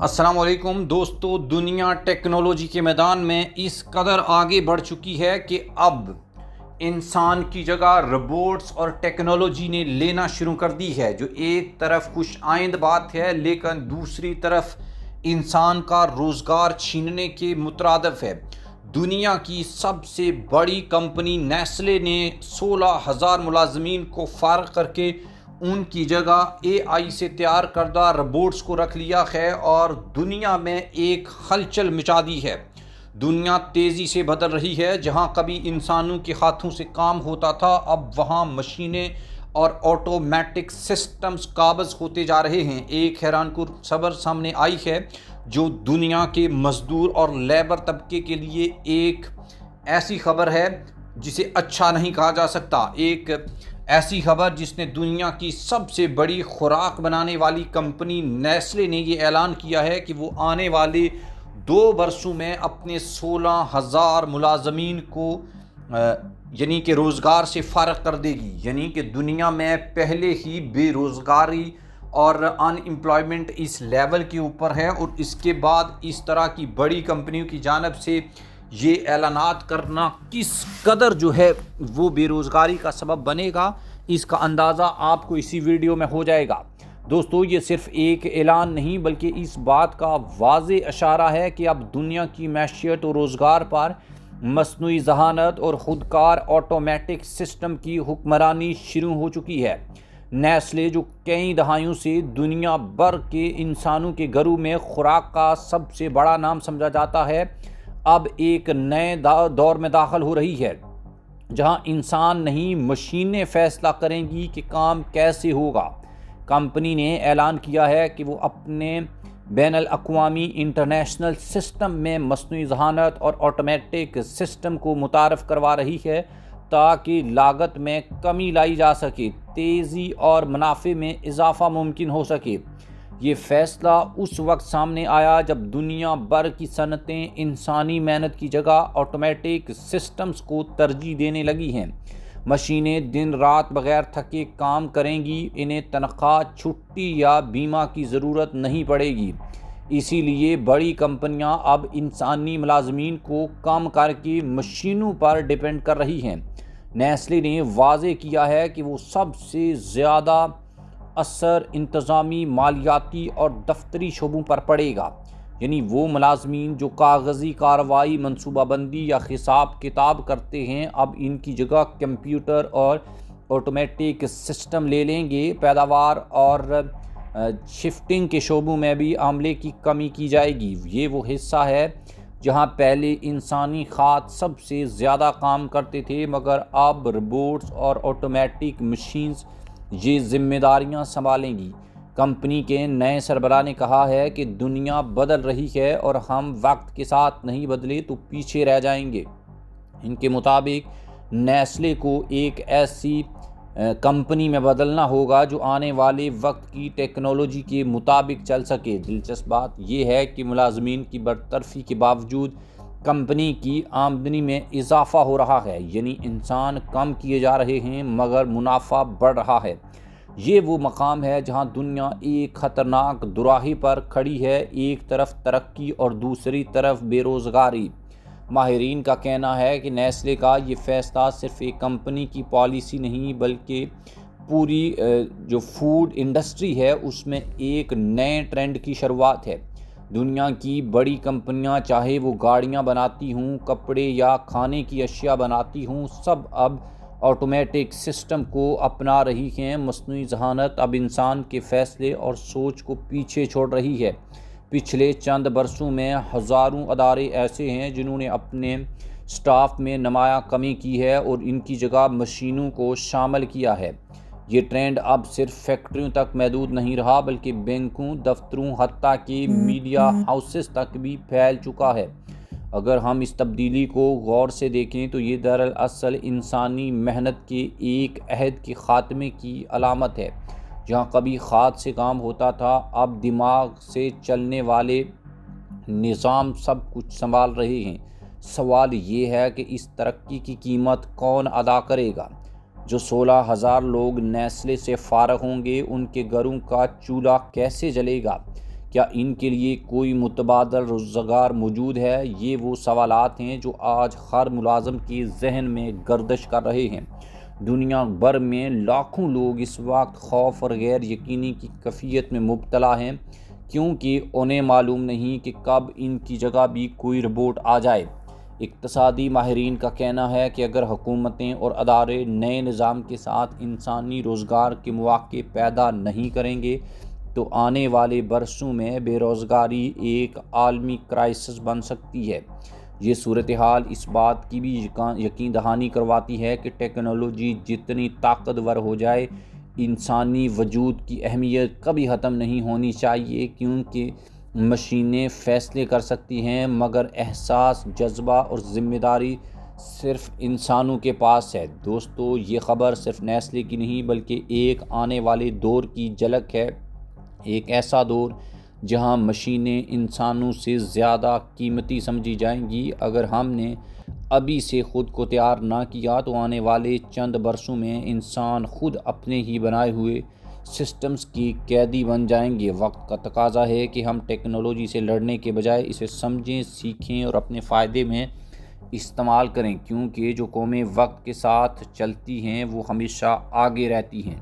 السلام علیکم دوستو، دنیا ٹیکنالوجی کے میدان میں اس قدر آگے بڑھ چکی ہے کہ اب انسان کی جگہ روبوٹس اور ٹیکنالوجی نے لینا شروع کر دی ہے، جو ایک طرف خوش آئند بات ہے لیکن دوسری طرف انسان کا روزگار چھیننے کے مترادف ہے۔ دنیا کی سب سے بڑی کمپنی نیسلے نے 16,000 ملازمین کو فارغ کر کے ان کی جگہ اے آئی سے تیار کردہ روبوٹس کو رکھ لیا ہے اور دنیا میں ایک ہلچل مچا دی ہے۔ دنیا تیزی سے بدل رہی ہے۔ جہاں کبھی انسانوں کے ہاتھوں سے کام ہوتا تھا، اب وہاں مشینیں اور آٹومیٹک سسٹمز قابض ہوتے جا رہے ہیں۔ ایک حیران کن خبر سامنے آئی ہے جو دنیا کے مزدور اور لیبر طبقے کے لیے ایک ایسی خبر ہے جسے اچھا نہیں کہا جا سکتا۔ ایک ایسی خبر جس نے دنیا کی سب سے بڑی خوراک بنانے والی کمپنی نیسلے نے یہ اعلان کیا ہے کہ وہ آنے والے 2 برسوں میں اپنے 16,000 ملازمین کو یعنی کہ روزگار سے فارغ کر دے گی۔ یعنی کہ دنیا میں پہلے ہی بے روزگاری اور ان امپلائمنٹ اس لیول کے اوپر ہے، اور اس کے بعد اس طرح کی بڑی کمپنیوں کی جانب سے یہ اعلانات کرنا کس قدر جو ہے وہ بے روزگاری کا سبب بنے گا، اس کا اندازہ آپ کو اسی ویڈیو میں ہو جائے گا۔ دوستو، یہ صرف ایک اعلان نہیں بلکہ اس بات کا واضح اشارہ ہے کہ اب دنیا کی معیشت و روزگار پر مصنوعی ذہانت اور خودکار آٹومیٹک سسٹم کی حکمرانی شروع ہو چکی ہے۔ نیسلے، جو کئی دہائیوں سے دنیا بھر کے انسانوں کے گھروں میں خوراک کا سب سے بڑا نام سمجھا جاتا ہے، اب ایک نئے دور میں داخل ہو رہی ہے جہاں انسان نہیں مشینیں فیصلہ کریں گی کہ کام کیسے ہوگا۔ کمپنی نے اعلان کیا ہے کہ وہ اپنے بین الاقوامی انٹرنیشنل سسٹم میں مصنوعی ذہانت اور آٹومیٹک سسٹم کو متعارف کروا رہی ہے تاکہ لاگت میں کمی لائی جا سکے، تیزی اور منافع میں اضافہ ممکن ہو سکے۔ یہ فیصلہ اس وقت سامنے آیا جب دنیا بھر کی صنعتیں انسانی محنت کی جگہ آٹومیٹک سسٹمز کو ترجیح دینے لگی ہیں۔ مشینیں دن رات بغیر تھکے کام کریں گی، انہیں تنخواہ، چھٹی یا بیمہ کی ضرورت نہیں پڑے گی۔ اسی لیے بڑی کمپنیاں اب انسانی ملازمین کو کم کر کے مشینوں پر ڈیپینڈ کر رہی ہیں۔ نیسلے نے واضح کیا ہے کہ وہ سب سے زیادہ اثر انتظامی، مالیاتی اور دفتری شعبوں پر پڑے گا۔ یعنی وہ ملازمین جو کاغذی کارروائی، منصوبہ بندی یا حساب کتاب کرتے ہیں، اب ان کی جگہ کمپیوٹر اور آٹومیٹک سسٹم لے لیں گے۔ پیداوار اور شفٹنگ کے شعبوں میں بھی عملے کی کمی کی جائے گی۔ یہ وہ حصہ ہے جہاں پہلے انسانی ہاتھ سب سے زیادہ کام کرتے تھے، مگر اب روبوٹس اور آٹومیٹک مشینز یہ ذمہ داریاں سنبھالیں گی۔ کمپنی کے نئے سربراہ نے کہا ہے کہ دنیا بدل رہی ہے اور ہم وقت کے ساتھ نہیں بدلے تو پیچھے رہ جائیں گے۔ ان کے مطابق نیسلے کو ایک ایسی کمپنی میں بدلنا ہوگا جو آنے والے وقت کی ٹیکنالوجی کے مطابق چل سکے۔ دلچسپ بات یہ ہے کہ ملازمین کی برطرفی کے باوجود کمپنی کی آمدنی میں اضافہ ہو رہا ہے، یعنی انسان کم کیے جا رہے ہیں مگر منافع بڑھ رہا ہے۔ یہ وہ مقام ہے جہاں دنیا ایک خطرناک دوراہی پر کھڑی ہے، ایک طرف ترقی اور دوسری طرف بے روزگاری۔ ماہرین کا کہنا ہے کہ نیسلے کا یہ فیصلہ صرف ایک کمپنی کی پالیسی نہیں بلکہ پوری جو فوڈ انڈسٹری ہے اس میں ایک نئے ٹرینڈ کی شروعات ہے۔ دنیا کی بڑی کمپنیاں، چاہے وہ گاڑیاں بناتی ہوں، کپڑے یا کھانے کی اشیاء بناتی ہوں، سب اب آٹومیٹک سسٹم کو اپنا رہی ہیں۔ مصنوعی ذہانت اب انسان کے فیصلے اور سوچ کو پیچھے چھوڑ رہی ہے۔ پچھلے چند برسوں میں ہزاروں ادارے ایسے ہیں جنہوں نے اپنے سٹاف میں نمایاں کمی کی ہے اور ان کی جگہ مشینوں کو شامل کیا ہے۔ یہ ٹرینڈ اب صرف فیکٹریوں تک محدود نہیں رہا بلکہ بینکوں، دفتروں، حتیٰ کہ میڈیا ہاؤسز تک بھی پھیل چکا ہے۔ اگر ہم اس تبدیلی کو غور سے دیکھیں تو یہ دراصل انسانی محنت کے ایک عہد کے خاتمے کی علامت ہے۔ جہاں کبھی ہاتھ سے کام ہوتا تھا، اب دماغ سے چلنے والے نظام سب کچھ سنبھال رہے ہیں۔ سوال یہ ہے کہ اس ترقی کی قیمت کون ادا کرے گا؟ جو 16,000 لوگ نیسلے سے فارغ ہوں گے، ان کے گھروں کا چولہا کیسے جلے گا؟ کیا ان کے لیے کوئی متبادل روزگار موجود ہے؟ یہ وہ سوالات ہیں جو آج ہر ملازم کے ذہن میں گردش کر رہے ہیں۔ دنیا بھر میں لاکھوں لوگ اس وقت خوف اور غیر یقینی کی کیفیت میں مبتلا ہیں، کیونکہ انہیں معلوم نہیں کہ کب ان کی جگہ بھی کوئی روبوٹ آ جائے۔ اقتصادی ماہرین کا کہنا ہے کہ اگر حکومتیں اور ادارے نئے نظام کے ساتھ انسانی روزگار کے مواقع پیدا نہیں کریں گے تو آنے والے برسوں میں بے روزگاری ایک عالمی کرائسس بن سکتی ہے۔ یہ صورتحال اس بات کی بھی یقین دہانی کرواتی ہے کہ ٹیکنالوجی جتنی طاقتور ہو جائے، انسانی وجود کی اہمیت کبھی ختم نہیں ہونی چاہیے، کیونکہ مشینیں فیصلے کر سکتی ہیں مگر احساس، جذبہ اور ذمہ داری صرف انسانوں کے پاس ہے۔ دوستو، یہ خبر صرف نیسلے کی نہیں بلکہ ایک آنے والے دور کی جھلک ہے، ایک ایسا دور جہاں مشینیں انسانوں سے زیادہ قیمتی سمجھی جائیں گی۔ اگر ہم نے ابھی سے خود کو تیار نہ کیا تو آنے والے چند برسوں میں انسان خود اپنے ہی بنائے ہوئے سسٹمز کی قیدی بن جائیں گے۔ وقت کا تقاضا ہے کہ ہم ٹیکنالوجی سے لڑنے کے بجائے اسے سمجھیں، سیکھیں اور اپنے فائدے میں استعمال کریں، کیونکہ جو قومیں وقت کے ساتھ چلتی ہیں وہ ہمیشہ آگے رہتی ہیں۔